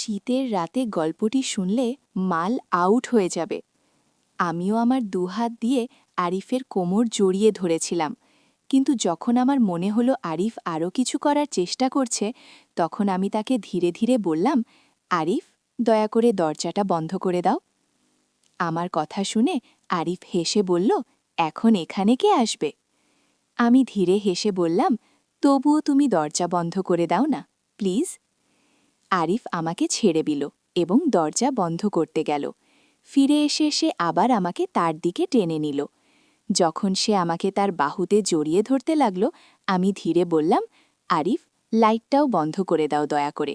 শীতের রাতে গল্পটি শুনলে মাল আউট হয়ে যাবে। আমিও আমার দুহাত দিয়ে আরিফের কোমর জড়িয়ে ধরেছিলাম, কিন্তু যখন আমার মনে হলো আরিফ আরও কিছু করার চেষ্টা করছে, তখন আমি তাকে ধীরে ধীরে বললাম, আরিফ, দয়া করে দরজাটা বন্ধ করে দাও। আমার কথা শুনে আরিফ হেসে বলল, এখন এখানে কে আসবে? আমি ধীরে হেসে বললাম, তবুও তুমি দরজা বন্ধ করে দাও না, প্লিজ। আরিফ আমাকে ছেড়ে দিল এবং দরজা বন্ধ করতে গেল। ফিরে এসে সে আবার আমাকে তার দিকে টেনে নিল। যখন সে আমাকে তার বাহুতে জড়িয়ে ধরতে লাগল, আমি ধীরে বললাম, আরিফ, লাইটটাও বন্ধ করে দাও দয়া করে।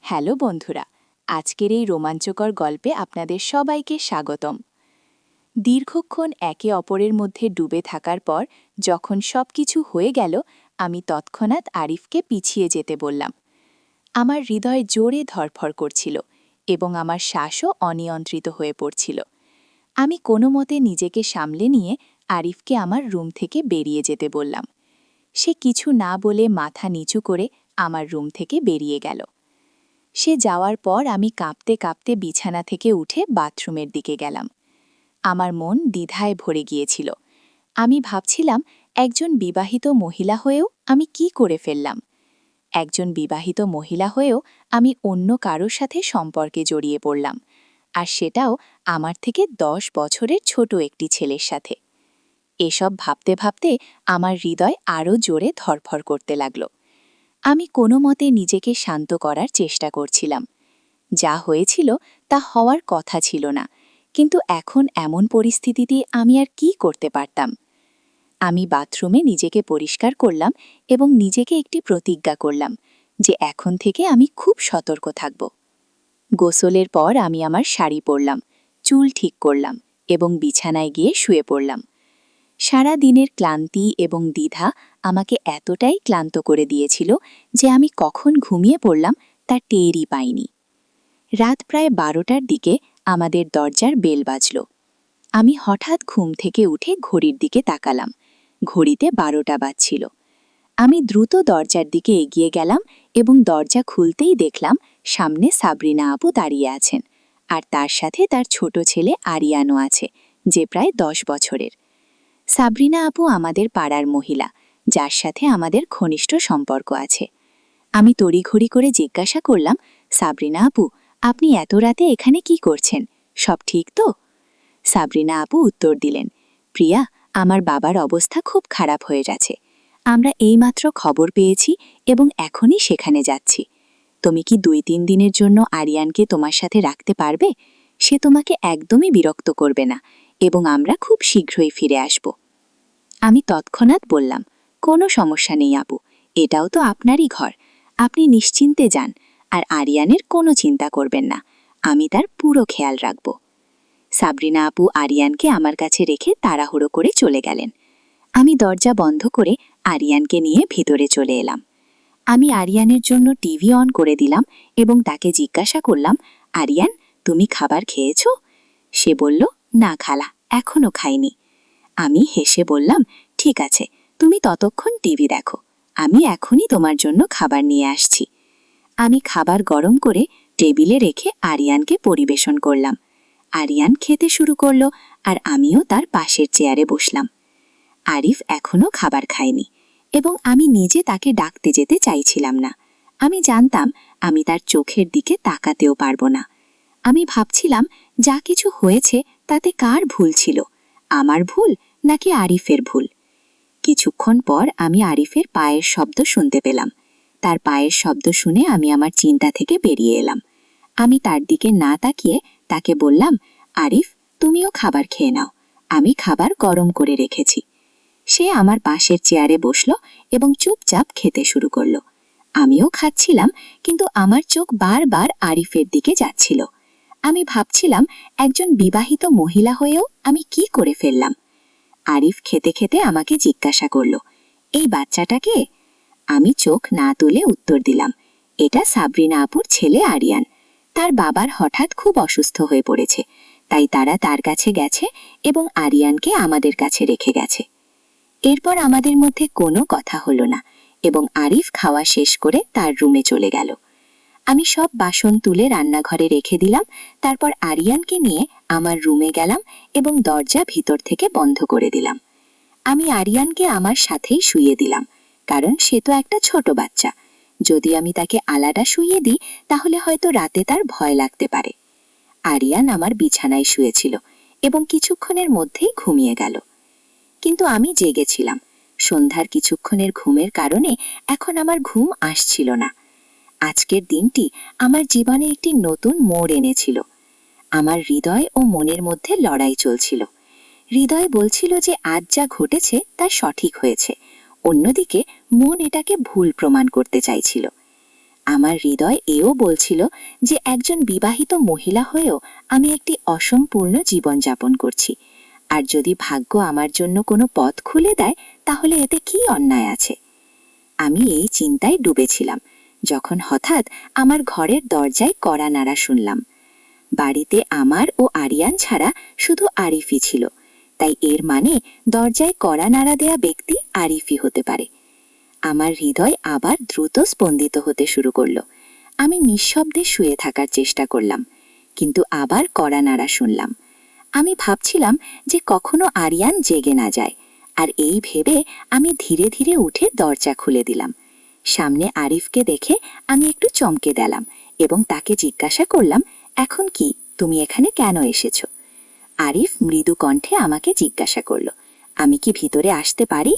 হ্যালো বন্ধুরা, আজকের এই রোমাঞ্চকর গল্পে আপনাদের সবাইকে স্বাগতম। দীর্ঘক্ষণ একে অপরের মধ্যে ডুবে থাকার পর যখন সবকিছু হয়ে গেল, আমি তৎক্ষণাৎ আরিফকে পিছিয়ে যেতে বললাম। আমার হৃদয় জোরে ধড়ফড় করছিল এবং আমার শ্বাসও অনিয়ন্ত্রিত হয়ে পড়ছিল। আমি কোনো মতে নিজেকে সামলে নিয়ে আরিফকে আমার রুম থেকে বেরিয়ে যেতে বললাম। সে কিছু না বলে মাথা নিচু করে আমার রুম থেকে বেরিয়ে গেল। সে যাওয়ার পর আমি কাঁপতে কাঁপতে বিছানা থেকে উঠে বাথরুমের দিকে গেলাম। আমার মন দ্বিধায় ভরে গিয়েছিল। আমি ভাবছিলাম, একজন বিবাহিত মহিলা হয়েও আমি কি করে ফেললাম। একজন বিবাহিত মহিলা হয়েও আমি অন্য কারোর সাথে সম্পর্কে জড়িয়ে পড়লাম, আর সেটাও আমার থেকে 10 বছরের ছোট একটি ছেলের সাথে। এসব ভাবতে ভাবতে আমার হৃদয় আরও জোরে ধড়ফড় করতে লাগল। আমি কোনো মতে নিজেকে শান্ত করার চেষ্টা করছিলাম। যা হয়েছিল তা হওয়ার কথা ছিল না, কিন্তু এখন এমন পরিস্থিতিতে আমি আর কি করতে পারতাম। আমি বাথরুমে নিজেকে পরিষ্কার করলাম এবং নিজেকে একটি প্রতিজ্ঞা করলাম যে এখন থেকে আমি খুব সতর্ক থাকব। গোসলের পর আমি আমার শাড়ি পরলাম, চুল ঠিক করলাম এবং বিছানায় গিয়ে শুয়ে পড়লাম। সারা দিনের ক্লান্তি এবং দ্বিধা আমাকে এতটাই ক্লান্ত করে দিয়েছিল যে আমি কখন ঘুমিয়ে পড়লাম তা টেরই পাইনি। রাত প্রায় 12টার দিকে আমাদের দরজার বেল বাজল। আমি হঠাৎ ঘুম থেকে উঠে ঘড়ির দিকে তাকালাম। ঘড়িতে 12টা বাজছিল। আমি দ্রুত দরজার দিকে এগিয়ে গেলাম এবং দরজা খুলতেই দেখলাম সামনে সাবরিনা আপু দাঁড়িয়ে আছেন, আর তার সাথে তার ছোট ছেলে আরিয়ানও আছে, যে প্রায় 10 বছরের। সাবরিনা আপু আমাদের পাড়ার মহিলা, যার সাথে আমাদের ঘনিষ্ঠ সম্পর্ক আছে। আমি তড়িঘড়ি করে জিজ্ঞাসা করলাম, সাবরিনা আপু, আপনি এত রাতে এখানে কি করছেন? সব ঠিক তো? সাবরিনা আপু উত্তর দিলেন, প্রিয়া, আমার বাবার অবস্থা খুব খারাপ হয়ে গেছে। আমরা এইমাত্র খবর পেয়েছি এবং এখনই সেখানে যাচ্ছি। তুমি কি 2-3 দিনের জন্য আরিয়ানকে তোমার সাথে রাখতে পারবে? সে তোমাকে একদমই বিরক্ত করবে না এবং আমরা খুব শীঘ্রই ফিরে আসব। আমি তৎক্ষণাৎ বললাম, কোনো সমস্যা নেই আপু, এটাও তো আপনারই ঘর। আপনি নিশ্চিন্তে যান, আর আরিয়ানের কোনো চিন্তা করবেন না। আমি তার পুরো খেয়াল রাখব। সাবরিনা আপু আরিয়ানকে আমার কাছে রেখে তাড়াহুড়ো করে চলে গেলেন। আমি দরজা বন্ধ করে আরিয়ানকে নিয়ে ভিতরে চলে এলাম। আমি আরিয়ানের জন্য টিভি অন করে দিলাম এবং তাকে জিজ্ঞাসা করলাম, আরিয়ান, তুমি খাবার খেয়েছ? সে বলল, না খালা, এখনো খাইনি। আমি হেসে বললাম, ঠিক আছে, তুমি ততক্ষণ টিভি দেখো, আমি এখনই তোমার জন্য খাবার নিয়ে আসছি। আমি খাবার গরম করে টেবিলে রেখে আরিয়ানকে পরিবেশন করলাম। আরিয়ান খেতে শুরু করলো আর আমিও তার পাশের চেয়ারে বসলাম। আরিফ এখনো খাবার খায়নি এবং আমি নিজে তাকে ডাকতে যেতে চাইছিলাম না। আমি জানতাম আমি তার চোখের দিকে তাকাতেও পারবো না। আমি ভাবছিলাম, যা কিছু হয়েছে তাতে কার ভুল ছিল, আমার ভুল নাকি আরিফের ভুল? কিছুক্ষণ পর আমি আরিফের পায়ের শব্দ শুনতে পেলাম। তার পায়ের শব্দ শুনে আমি আমার চিন্তা থেকে বেরিয়ে এলাম। আমি তার দিকে না তাকিয়ে তাকে বললাম, আরিফ, তুমিও খাবার খেয়ে নাও, আমি খাবার গরম করে রেখেছি। সে আমার পাশের চেয়ারে বসল এবং চুপচাপ খেতে শুরু করলো। আমিও খাচ্ছিলাম, কিন্তু আমার চোখ বারবার আরিফের দিকে যাচ্ছিল। আমি ভাবছিলাম, একজন বিবাহিত মহিলা হয়েও আমি কি করে ফেললাম। আরিফ খেতে খেতে আমাকে জিজ্ঞাসা করল, এই বাচ্চাটা কে? আমি চোখ না তুলে উত্তর দিলাম, এটা সাবরিনা আপুর ছেলে আরিয়ান। তার বাবার হঠাৎ খুব অসুস্থ হয়ে পড়েছে, তাই তারা তার কাছে গেছে এবং আরিয়ানকে আমাদের কাছে রেখে গেছে। এরপর আমাদের মধ্যে কোনো কথা হলো না এবং আরিফ খাওয়া শেষ করে তার রুমে চলে গেল। আমি সব বাসন তুলে রান্নাঘরে রেখে দিলাম। তারপর আরিয়ানকে নিয়ে আমার রুমে গেলাম এবং দরজা ভিতর থেকে বন্ধ করে দিলাম। আমি আরিয়ানকে আমার সাথেই শুইয়ে দিলাম, কারণ সে তো একটা ছোট বাচ্চা। যদি আমি তাকে আলাদা শুইয়ে দিই তাহলে হয়তো রাতে তার ভয় লাগতে পারে। আরিয়ান আমার বিছানায় শুয়েছিল এবং কিছুক্ষণের মধ্যেই ঘুমিয়ে গেল। কিন্তু আমি জেগেছিলাম। সন্ধ্যার কিছুক্ষণের ঘুমের কারণে এখন আমার ঘুম আসছিল না। আজকের দিনটি আমার জীবনে একটি নতুন মোড় এনেছিল। আমার হৃদয় ও মনের মধ্যে লড়াই চলছিল। হৃদয় বলছিল যে আজ যা ঘটেছে তা সঠিক হয়েছে, অন্যদিকে মন এটাকে ভুল প্রমাণ করতে চাইছিল। আমার হৃদয় এও বলছিল যে একজন বিবাহিত মহিলা হয়েও আমি একটি অসম্পূর্ণ জীবনযাপন করছি, আর যদি ভাগ্য আমার জন্য কোনো পথ খুলে দেয় তাহলে এতে কি অন্যায় আছে। আমি এই চিন্তায় ডুবেছিলাম যখন হঠাৎ আমার ঘরের দরজায় কড়া নাড়া শুনলাম। বাড়িতে আমার ও আরিয়ান ছাড়া শুধু আরিফই ছিল, তাই এর মানে দরজায় কড়া নাড়া দেয়া ব্যক্তি আরিফই হতে পারে। আমার হৃদয় আবার দ্রুত স্পন্দিত হতে শুরু করল। আমি নিঃশব্দে শুয়ে থাকার চেষ্টা করলাম, কিন্তু আবার কড়া নাড়া শুনলাম। আমি ভাবছিলাম যে কখনো আরিয়ান জেগে না যায়, আর এই ভেবে আমি ধীরে ধীরে উঠে দরজা খুলে দিলাম। সামনে আরিফকে দেখে আমি একটু চমকে দিলাম এবং তাকে জিজ্ঞাসা করলাম, এখন কি, তুমি এখানে কেন এসেছো? আরিফ মৃদু কণ্ঠে আমাকে জিজ্ঞাসা করল, আমি কি ভিতরে আসতে পারি?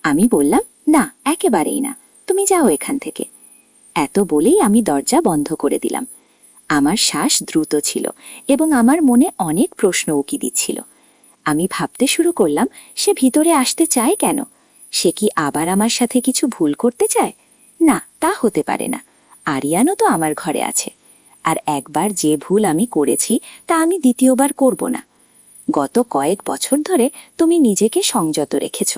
আমি বললাম, না, একেবারেই না, তুমি যাও এখান থেকে। এত বলেই আমি দরজা বন্ধ করে দিলাম। আমার শ্বাস দ্রুত ছিল এবং আমার মনে অনেক প্রশ্ন উকি দিচ্ছিল। আমি ভাবতে শুরু করলাম, সে ভিতরে আসতে চায় কেন? সে কি আবার আমার সাথে কিছু ভুল করতে চায়? না, তা হতে পারে না। আরিয়ানও তো আমার ঘরে আছে, আর একবার যে ভুল আমি করেছি তা আমি দ্বিতীয়বার করব না। গত কয়েক বছর ধরে তুমি নিজেকে সংযত রেখেছ,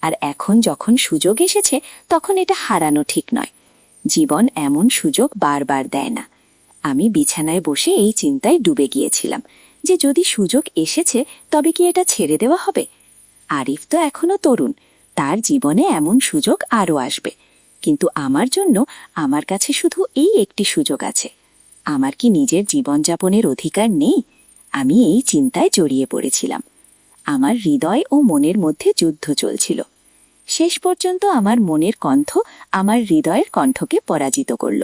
আর এখন যখন সুযোগ এসেছে তখন এটা হারানো ঠিক নয়। জীবন এমন সুযোগ বারবার দেয় না। আমি বিছানায় বসে এই চিন্তায় ডুবে গিয়েছিলাম যে যদি সুযোগ এসেছে তবে কি এটা ছেড়ে দেওয়া হবে? আরিফ তো এখনো তরুণ, তার জীবনে এমন সুযোগ আরও আসবে, কিন্তু আমার জন্য আমার কাছে শুধু এই একটি সুযোগ আছে। আমার কি নিজের জীবনযাপনের অধিকার নেই? আমি এই চিন্তায় জড়িয়ে পড়েছিলাম। আমার হৃদয় ও মনের মধ্যে যুদ্ধ চলছিল। শেষ পর্যন্ত আমার মনের কণ্ঠ আমার হৃদয়ের কণ্ঠকে পরাজিত করল।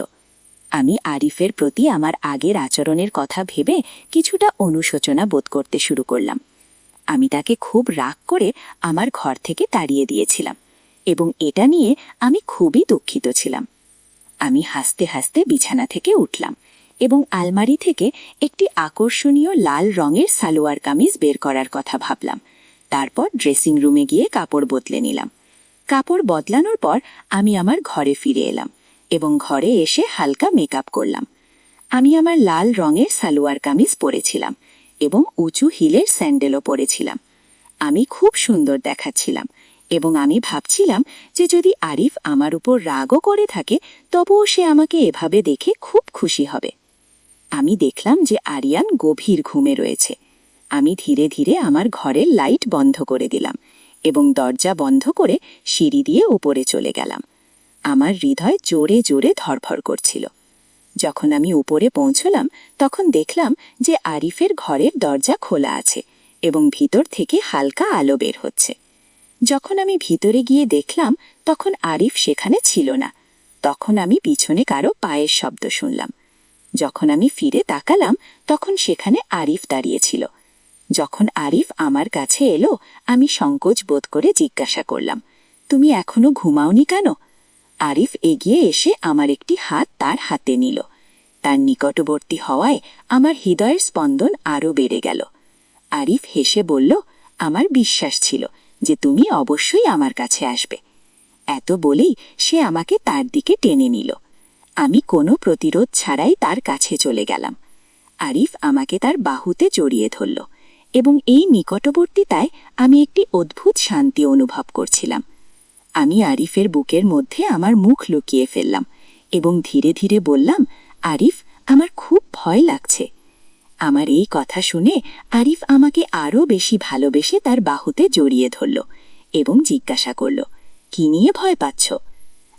আমি আরিফের প্রতি আমার আগের আচরণের কথা ভেবে কিছুটা অনুশোচনা বোধ করতে শুরু করলাম। আমি তাকে খুব রাগ করে আমার ঘর থেকে তাড়িয়ে দিয়েছিলাম এবং এটা নিয়ে আমি খুবই দুঃখিত ছিলাম। আমি হাসতে হাসতে বিছানা থেকে উঠলাম এবং আলমারি থেকে একটি আকর্ষণীয় লাল রঙের সালোয়ার কামিজ বের করার কথা ভাবলাম। তারপর ড্রেসিং রুমে গিয়ে কাপড় বদলে নিলাম। কাপড় বদলানোর পর আমি আমার ঘরে ফিরে এলাম এবং ঘরে এসে হালকা মেকআপ করলাম। আমি আমার লাল রঙের সালোয়ার কামিজ পরেছিলাম এবং উঁচু হিলের স্যান্ডেলও পরেছিলাম। আমি খুব সুন্দর দেখাচ্ছিলাম এবং আমি ভাবছিলাম যে যদি আরিফ আমার উপর রাগও করে থাকে তবুও সে আমাকে এভাবে দেখে খুব খুশি হবে। আমি দেখলাম যে আরিয়ান গভীর ঘুমে রয়েছে। আমি ধীরে ধীরে আমার ঘরের লাইট বন্ধ করে দিলাম এবং দরজা বন্ধ করে সিঁড়ি দিয়ে উপরে চলে গেলাম। আমার হৃদয় জোরে জোরে ধড়ফড় করছিল। যখন আমি উপরে পৌঁছলাম তখন দেখলাম যে আরিফের ঘরের দরজা খোলা আছে এবং ভিতর থেকে হালকা আলো বের হচ্ছে। যখন আমি ভিতরে গিয়ে দেখলাম তখন আরিফ সেখানে ছিল না। তখন আমি পিছনে কারো পায়ের শব্দ শুনলাম। যখন আমি ফিরে তাকালাম তখন সেখানে আরিফ দাঁড়িয়েছিল। যখন আরিফ আমার কাছে এলো আমি সংকোচ বোধ করে জিজ্ঞাসা করলাম, তুমি এখনো ঘুমাওনি কেন? আরিফ এগিয়ে এসে আমার একটি হাত তার হাতে নিল। তার নিকটবর্তী হওয়ায় আমার হৃদয়ের স্পন্দন আরও বেড়ে গেল। আরিফ হেসে বলল, আমার বিশ্বাস ছিল যে তুমি অবশ্যই আমার কাছে আসবে। এত বলেই সে আমাকে তার দিকে টেনে নিল। আমি কোনো প্রতিরোধ ছাড়াই তার কাছে চলে গেলাম। আরিফ আমাকে তার বাহুতে জড়িয়ে ধরল এবং এই নিকটবর্তিতায় আমি একটি অদ্ভুত শান্তি অনুভব করছিলাম। আমি আরিফের বুকের মধ্যে আমার মুখ লুকিয়ে ফেললাম এবং ধীরে ধীরে বললাম, আরিফ, আমার খুব ভয় লাগছে। আমার এই কথা শুনে আরিফ আমাকে আরও বেশি ভালোবেসে তার বাহুতে জড়িয়ে ধরল এবং জিজ্ঞাসা করল, কি নিয়ে ভয় পাচ্ছ?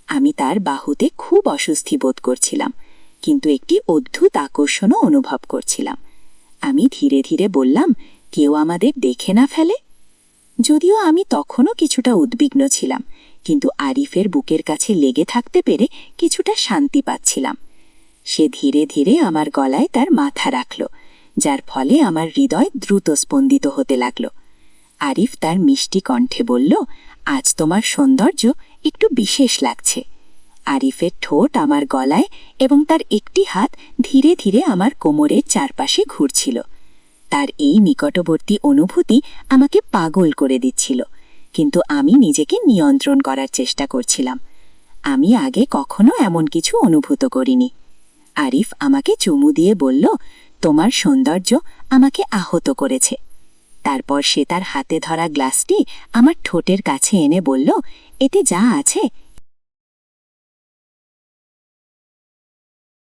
আমি তার বাহুতে খুব অস্বস্তি বোধ করছিলাম, কিন্তু একটি অদ্ভুত আকর্ষণও অনুভব করছিলাম। আমি ধীরে ধীরে বললাম, কেউ আমাদের দেখে না ফেলে? যদিও আমি তখনও কিছুটা উদ্বিগ্ন ছিলাম, কিন্তু আরিফের বুকের কাছে লেগে থাকতে পেরে কিছুটা শান্তি পাচ্ছিলাম। সে ধীরে ধীরে আমার গলায় তার মাথা রাখল, যার ফলে আমার হৃদয় দ্রুত স্পন্দিত হতে লাগল। আরিফ তার মিষ্টি কণ্ঠে বলল, আজ তোমার সৌন্দর্য একটু বিশেষ লাগছে। আরিফের ঠোঁট আমার গলায় এবং তার একটি হাত ধীরে ধীরে আমার কোমরের চারপাশে ঘুরছিল। তার এই নিকটবর্তী অনুভূতি আমাকে পাগল করে দিচ্ছিল, কিন্তু আমি নিজেকে নিয়ন্ত্রণ করার চেষ্টা করছিলাম। আমি আগে কখনো এমন কিছু অনুভূত করিনি। আরিফ আমাকে চুমু দিয়ে বলল, তোমার সৌন্দর্য আমাকে আহত করেছে। তারপর সে তার হাতে ধরা গ্লাসটি আমার ঠোঁটের কাছে এনে বলল, এতে যা আছে